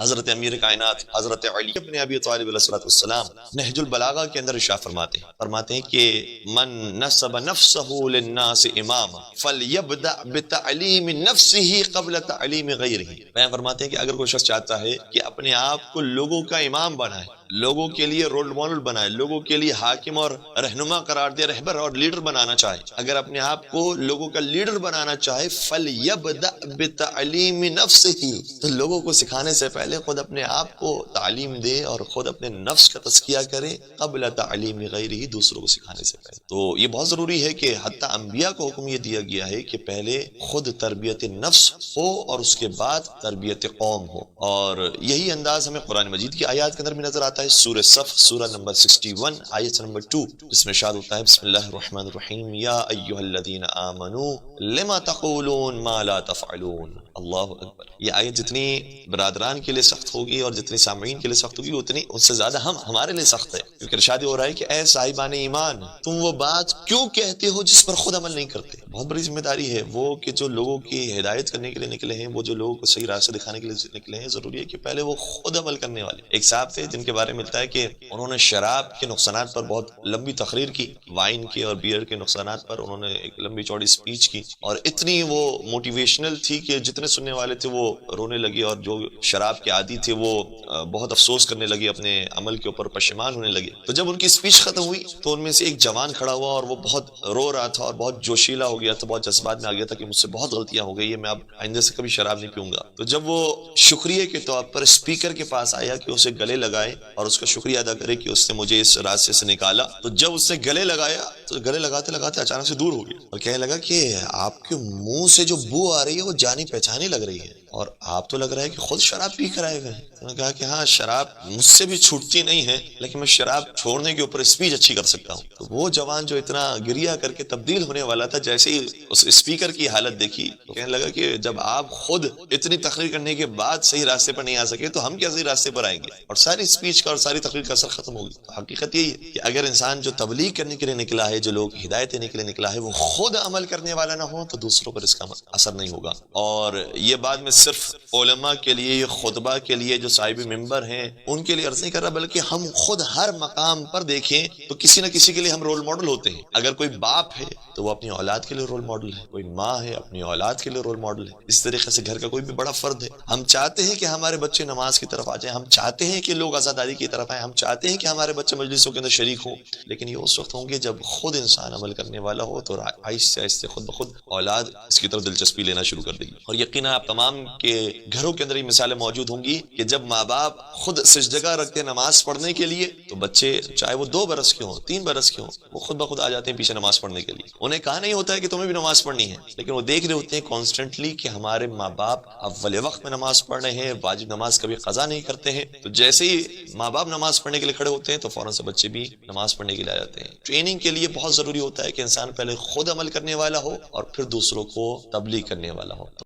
حضرت امیر کائنات حضرت علی ابن ابی طالب علیہ السلام نہج البلاغہ کے اندر ارشاد فرماتے ہیں کہ من نسب نفسه للناس اماما فلیبدأ بتعلیم نفسه قبل تعلیم غیرہ۔ بیان فرماتے ہیں کہ اگر کوئی شخص چاہتا ہے کہ اپنے آپ کو لوگوں کا امام بنائے، لوگوں کے لیے رول ماڈل بنائے، لوگوں کے لیے حاکم اور رہنما قرار دے، رہبر اور لیڈر بنانا چاہے، اگر اپنے آپ کو لوگوں کا لیڈر بنانا چاہے فَلْيَبْدَأْ بِتَعْلِيمِ نَفْسِهِ، تو لوگوں کو سکھانے سے پہلے خود اپنے آپ کو تعلیم دے اور خود اپنے نفس کا تزکیہ کرے قبل تعلیم غیرہ، دوسروں کو سکھانے سے پہلے۔ تو یہ بہت ضروری ہے کہ حتیٰ انبیاء کو حکم یہ دیا گیا ہے کہ پہلے خود تربیت نفس ہو اور اس کے بعد تربیت قوم ہو، اور یہی انداز ہمیں قرآن مجید کی آیات کے اندر بھی نظر آتا ہے۔ سورہ صف سورہ نمبر 61 آیت نمبر 2، اس میں ارشاد ہوتا ہے بسم اللہ الرحمن الرحیم یا ایھا الذین آمنوا لما تقولون ما لا تفعلون۔ اللہ اکبر۔ یہ آیت جتنی برادران کے لیے سخت ہوگی اور جتنی سامعین کے لیے سخت ہوگی اتنی اس سے زیادہ ہمارے لیے سخت ہے، کیونکہ ارشاد ہو رہا ہے کہ اے صاحبان ایمان، تم وہ بات کیوں کہتے ہو جس پر خود عمل نہیں کرتے۔ بہت بڑی ذمہ داری ہے وہ کہ جو لوگوں کی ہدایت کرنے کے لیے نکلے ہیں، وہ جو لوگوں کو صحیح راستے دکھانے کے لیے نکلے ہیں، ضروری ہے کہ پہلے وہ خود عمل کرنے والے۔ ایک صاحب تھے جن کے بارے میں ملتا ہے کہ انہوں نے شراب کے نقصانات پر بہت لمبی تقریر کی، وائن کے اور بیئر کے نقصانات پر انہوں نے ایک لمبی چوڑی سپیچ کی، اور اتنی وہ موٹیویشنل تھی کہ جتنے سننے والے تھے وہ رونے لگے، اور جو شراب کے عادی تھے وہ بہت افسوس کرنے لگے، اپنے عمل کے اوپر پشیمان ہونے لگے۔ تو جب ان کی سپیچ ختم ہوئی تو ان میں سے ایک جوان کھڑا ہوا اور وہ بہت رو رہا تھا اور بہت جوشیلا ہو گیا تھا، بہت جذبات میں آ گیا تھا کہ مجھ سے بہت غلطیاں ہو گئی ہیں، میں اب آئندہ سے کبھی شراب نہیں پیوں گا۔ تو جب وہ شکریہ کے طور پر اسپیکر کے پاس آیا کہ اسے گلے لگائے اور اس کا شکریہ ادا کرے کہ اس نے مجھے اس راستے سے نکالا، تو جب اس نے گلے لگایا تو گلے لگاتے لگاتے اچانک سے دور ہو گیا اور کہنے لگا کہ آپ کے منہ سے جو بو آ رہی ہے وہ جانی پہچانی لگ رہی ہے، اور آپ تو لگ رہا ہے کہ خود شراب پی کر آئے ہوئے ہیں۔ انہوں نے کہا کہ ہاں، شراب مجھ سے بھی چھوٹتی نہیں ہے، لیکن میں شراب چھوڑنے کے اوپر اسپیچ اچھی کر سکتا ہوں۔ تو وہ جوان جو اتنا گریہ کر کے تبدیل ہونے والا تھا، جیسے ہی اس اسپیکر کی حالت دیکھی تو کہنے لگا کہ جب آپ خود اتنی تقریر کرنے کے بعد صحیح راستے پر نہیں آ سکے تو ہم کیا صحیح راستے پر آئیں گے، اور ساری اسپیچ کا اور ساری تقریر کا اثر ختم ہو گیا۔ تو حقیقت یہی ہے کہ اگر انسان جو تبلیغ کرنے کے لیے نکلا ہے، جو لوگ ہدایت دینے کے لیے نکلا ہے، وہ خود عمل کرنے والا نہ ہو تو دوسروں پر اس کا اثر نہیں ہوگا۔ اور یہ بات میں صرف علماء کے لیے، خطبہ کے لیے، جو صاحب ممبر ہیں ان کے لیے عرض نہیں کر رہا، بلکہ ہم خود ہر مقام پر دیکھیں تو کسی نہ کسی کے لیے ہم رول ماڈل ہوتے ہیں۔ اگر کوئی باپ ہے تو وہ اپنی اولاد کے لیے رول ماڈل ہے، کوئی ماں ہے اپنی اولاد کے لیے رول ماڈل ہے، اس طریقے سے گھر کا کوئی بھی بڑا فرد ہے۔ ہم چاہتے ہیں کہ ہمارے بچے نماز کی طرف آ جائیں، ہم چاہتے ہیں کہ لوگ آزاداری کی طرف آئیں، ہم چاہتے ہیں کہ ہمارے بچے مجلسوں کے اندر شریک ہوں، لیکن یہ اس وقت ہوں گے جب خود انسان عمل کرنے والا ہو، تو آہستہ آہستہ خود بخود اولاد اس کی طرف دلچسپی لینا شروع کر دے گی۔ اور یقیناً آپ تمام کے گھروں کے اندر یہ مثالیں موجود ہوں گی کہ جب ماں باپ خود سجدگاہ رکھتے ہیں نماز پڑھنے کے لیے تو بچے چاہے وہ 2 برس کے ہوں، 3 برس کے ہوں، وہ خود بخود آ جاتے ہیں پیچھے نماز پڑھنے کے لیے۔ انہیں کہا نہیں ہوتا ہے کہ تمہیں بھی نماز پڑھنی ہے، لیکن وہ دیکھ رہے ہوتے ہیں کانسٹنٹلی کہ ہمارے ماں باپ اول وقت میں نماز پڑھ رہے ہیں، واجب نماز کبھی قضا نہیں کرتے ہیں۔ تو جیسے ہی ماں باپ نماز پڑھنے کے لیے کھڑے ہوتے ہیں تو فوراً سے بچے بھی نماز پڑھنے کے لیے آ جاتے ہیں۔ ٹریننگ کے لیے بہت ضروری ہوتا ہے کہ انسان پہلے خود عمل کرنے والا ہو اور پھر دوسروں کو تبلیغ کرنے والا ہو۔